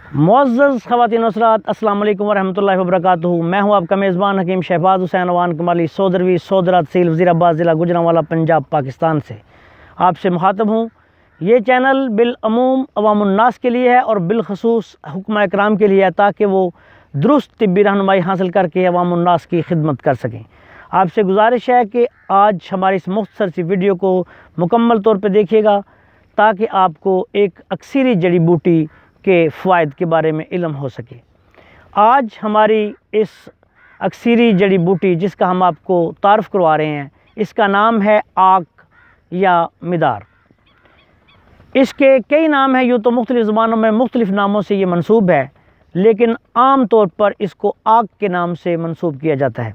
मुअज़्ज़ज़ ख़वातीन हज़रात, अस्सलाम वालेकुम वरहमतुल्लाहि वबरकातुहू। मैं हूं आपका मेज़बान हकीम शहबाज हुसैन अवान कमाली, सोदरवी सोदरा तहसील वज़ीराबाद, ज़िला गुजरांवाला, पंजाब, पाकिस्तान से आपसे मुखातब हूं। ये चैनल बिलअमूम अवामुन्नास के लिए है और बिलखसूस हुक्मा इकराम के लिए है, ताकि वो दुरुस्त तिब्बी रहनुमाई हासिल करके अवामुन्नास की खिदमत कर सकें। आपसे गुजारिश है कि आज हमारी इस मुख्तसर सी वीडियो को मुकम्मल तौर पर देखिएगा, ताकि आपको एक अक्सरी जड़ी बूटी के फ़वाइद के बारे में इल्म हो सके। आज हमारी इस अक्सरी जड़ी बूटी जिसका हम आपको तारफ़ करवा रहे हैं, इसका नाम है आक या मिदार। इसके कई नाम हैं, यूँ तो मुख्तलिफ़ ज़ुबानों में मुख्तलिफ़ नामों से ये मंसूब है, लेकिन आम तौर पर इसको आक के नाम से मंसूब किया जाता है।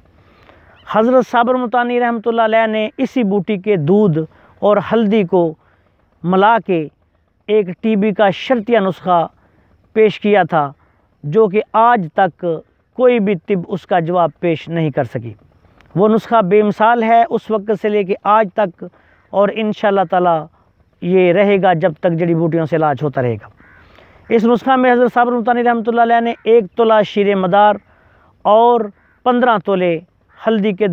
हज़रत साबरमतानी रहमतुल्लाह अलैह ने इसी बूटी के दूध और हल्दी को मिला के एक टीबी का शर्तिया नुस्खा पेश किया था, जो कि आज तक कोई भी तिब उसका जवाब पेश नहीं कर सकी। वो नुस्खा बेमिसाल है उस वक्त से लेके आज तक, और इंशाअल्लाह ताला ये रहेगा जब तक जड़ी बूटियों से इलाज होता रहेगा। इस नुस्खा में हज़रत साबरमतानी रहमतुल्लाह अलैह ने 1 तोला शीरे मदार और 15 तोले हल्दी के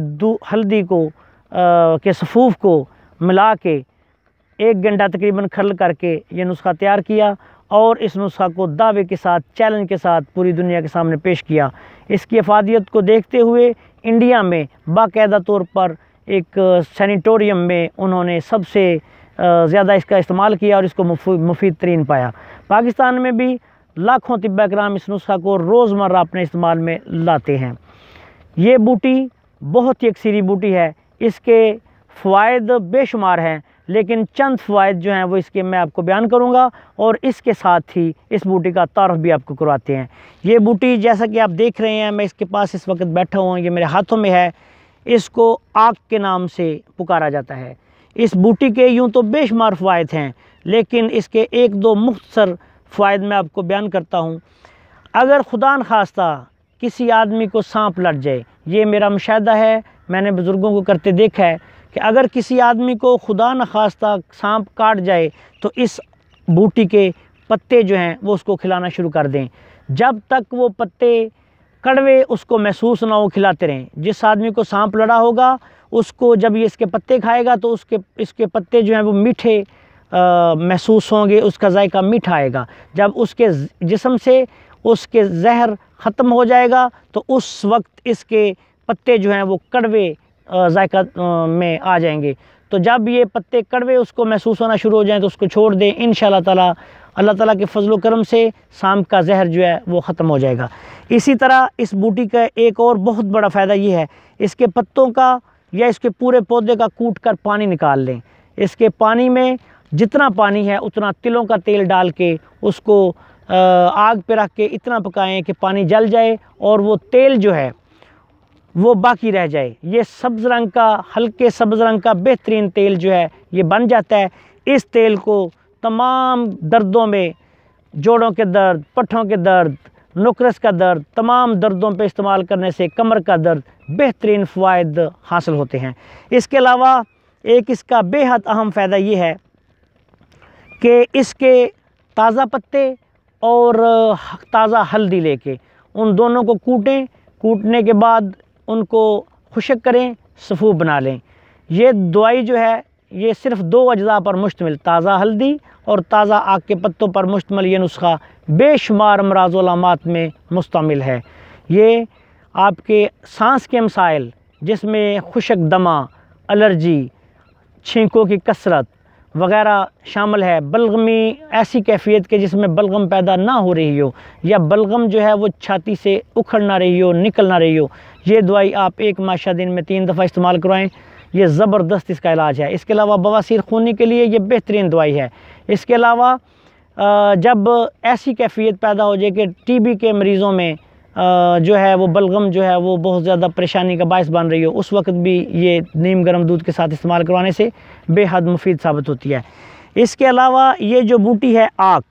सफ़ूफ़ को मिला के 1 घंटा तकरीबन खरल करके ये नुस्खा तैयार किया, और इस नुस्खा को दावे के साथ, चैलेंज के साथ पूरी दुनिया के सामने पेश किया। इसकी अफादियत को देखते हुए इंडिया में बाकायदा तौर पर एक सैनिटोरियम में उन्होंने सबसे ज़्यादा इसका इस्तेमाल किया और इसको मुफीद तरीन पाया। पाकिस्तान में भी लाखों तिब्बा इकराम इस नुस्खा को रोज़मर्रा अपने इस्तेमाल में लाते हैं। ये बूटी बहुत ही अक्सरी बूटी है, इसके फ़वाइद बेशुमार हैं, लेकिन चंद फ़वाइद जो हैं वो इसके मैं आपको बयान करूंगा, और इसके साथ ही इस बूटी का तारफ़ भी आपको करवाते हैं। ये बूटी जैसा कि आप देख रहे हैं, मैं इसके पास इस वक्त बैठा हूँ, ये मेरे हाथों में है। इसको आक के नाम से पुकारा जाता है। इस बूटी के यूँ तो बेशुमार फ़वाइद हैं, लेकिन इसके 1-2 मुख्तसर फ़वाइद मैं आपको बयान करता हूँ। अगर खुदा न खास्ता किसी आदमी को सांप लड़ जाए, ये मेरा मुशाहिदा है, मैंने बुज़ुर्गों को करते देखा है कि अगर किसी आदमी को खुदा न खास्ता सांप काट जाए तो इस बूटी के पत्ते जो हैं वो उसको खिलाना शुरू कर दें। जब तक वो पत्ते कड़वे उसको महसूस ना हो, खिलाते रहें। जिस आदमी को सांप लड़ा होगा उसको जब ये इसके पत्ते खाएगा तो इसके पत्ते जो हैं वो मीठे महसूस होंगे, उसका जायका मीठा आएगा। जब उसके जिस्म से उसके जहर ख़त्म हो जाएगा तो उस वक्त इसके पत्ते जो हैं वो कड़वे जायका में आ जाएंगे। तो जब ये पत्ते कड़वे उसको महसूस होना शुरू हो जाएं तो उसको छोड़ दें। इंशाअल्लाह ताला अल्लाह ताला के फजल व करम से सांप का जहर जो है वो ख़त्म हो जाएगा। इसी तरह इस बूटी का एक और बहुत बड़ा फ़ायदा ये है, इसके पत्तों का या इसके पूरे पौधे का कूट कर पानी निकाल लें। इसके पानी में जितना पानी है उतना तिलों का तेल डाल के उसको आग पे रख के इतना पकाएं कि पानी जल जाए और वो तेल जो है वो बाकी रह जाए। ये सब्ज़ रंग का, हल्के सब्ज़ रंग का बेहतरीन तेल जो है ये बन जाता है। इस तेल को तमाम दर्दों में, जोड़ों के दर्द, पट्ठों के दर्द, नुकरस का दर्द, तमाम दर्दों पे इस्तेमाल करने से कमर का दर्द, बेहतरीन फ़वाइद हासिल होते हैं। इसके अलावा एक इसका बेहद अहम फ़ायदा ये है कि इसके ताज़ा पत्ते और ताज़ा हल्दी लेके उन दोनों को कूटने के बाद उनको खुशक करें, सफ़ूफ़ बना लें। ये दवाई जो है ये सिर्फ़ 2 अज्जा पर मुश्तमिल, ताज़ा हल्दी और ताज़ा आक के पत्तों पर मुश्तमिल ये नुस्खा बेशुमार अमराज़ व अलामात में मुश्तमिल है। ये आपके सांस के मसाइल जिसमें खुशक दमा, एलर्जी, छींकों की कसरत वग़ैरह शामिल है, बलगमी ऐसी कैफियत के जिसमें बलगम पैदा ना हो रही हो, या बलगम जो है वो छाती से उखड़ ना रही हो, निकल ना रही हो, ये दवाई आप 1 माशा दिन में 3 दफ़ा इस्तेमाल करवाएं। ये ज़बरदस्त इसका इलाज है। इसके अलावा बवासीर खूनी के लिए ये बेहतरीन दवाई है। इसके अलावा जब ऐसी कैफियत पैदा हो जाए कि टीबी के मरीज़ों में जो है वो बलगम जो है वो बहुत ज़्यादा परेशानी का बायस बन रही हो, उस वक्त भी ये नीम गर्म दूध के साथ इस्तेमाल करवाने से बेहद मुफीद साबित होती है। इसके अलावा ये जो बूटी है आक,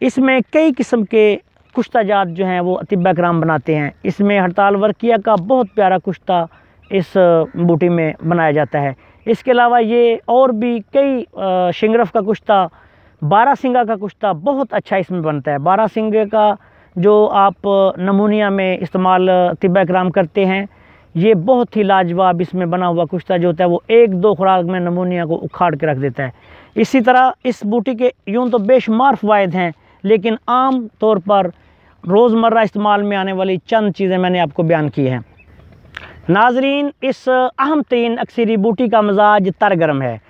इसमें कई किस्म के कुश्ता जात जो हैं वो तिब्बा इकराम बनाते हैं। इसमें हड़ताल वर्किया का बहुत प्यारा कुश्ता इस बूटी में बनाया जाता है। इसके अलावा ये और भी कई शिंगरफ का कुश्ता, बारहसिंगा का कुश्ता बहुत अच्छा इसमें बनता है। बारहसिंगे का जो आप नमूनिया में इस्तेमाल तिब्बा इकराम करते हैं, ये बहुत ही लाजवाब इसमें बना हुआ कुश्ता जो होता है वो 1-2 खुराक में नमूनिया को उखाड़ के रख देता है। इसी तरह इस बूटी के यूँ तो बेशुमार फ़वाइद हैं, लेकिन आम तौर पर रोज़मर्रा इस्तेमाल में आने वाली चंद चीज़ें मैंने आपको बयान की हैं। नाजरीन, इस अहम तरीन अक्सरी बूटी का मिजाज तर गर्म है।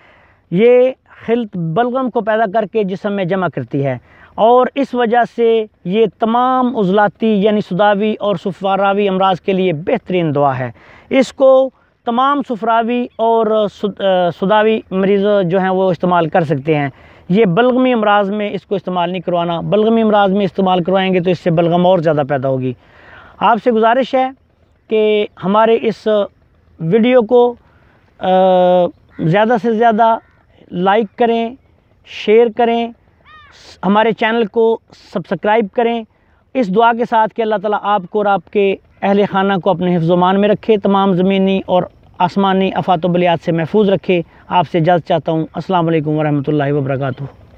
ये खिल्त बलगम को पैदा करके जिस्म में जमा करती है और इस वजह से ये तमाम उज़लाती यानी सुदावी और सुफरावी अमराज के लिए बेहतरीन दवा है। इसको तमाम सुफरावी और सुदावी मरीज़ जो हैं वो इस्तेमाल कर सकते हैं। ये बलगमी अमराज में इसको इस्तेमाल नहीं करवाना, बलगमी अमराज में इस्तेमाल करवाएंगे तो इससे बलगम और ज़्यादा पैदा होगी। आपसे गुजारिश है कि हमारे इस वीडियो को ज़्यादा से ज़्यादा लाइक करें, शेयर करें, हमारे चैनल को सब्सक्राइब करें, इस दुआ के साथ कि अल्लाह ताला आपको और आपके अहले खाना को अपने हिफ्ज़-ओ-मान में रखे, तमाम ज़मीनी और आसमानी आफ़ात व बलियात से महफूज रखे। आपसे इजाज़त चाहता हूँ। अस्सलाम वालेकुम व रहमतुल्लाहि व बरकातुहू।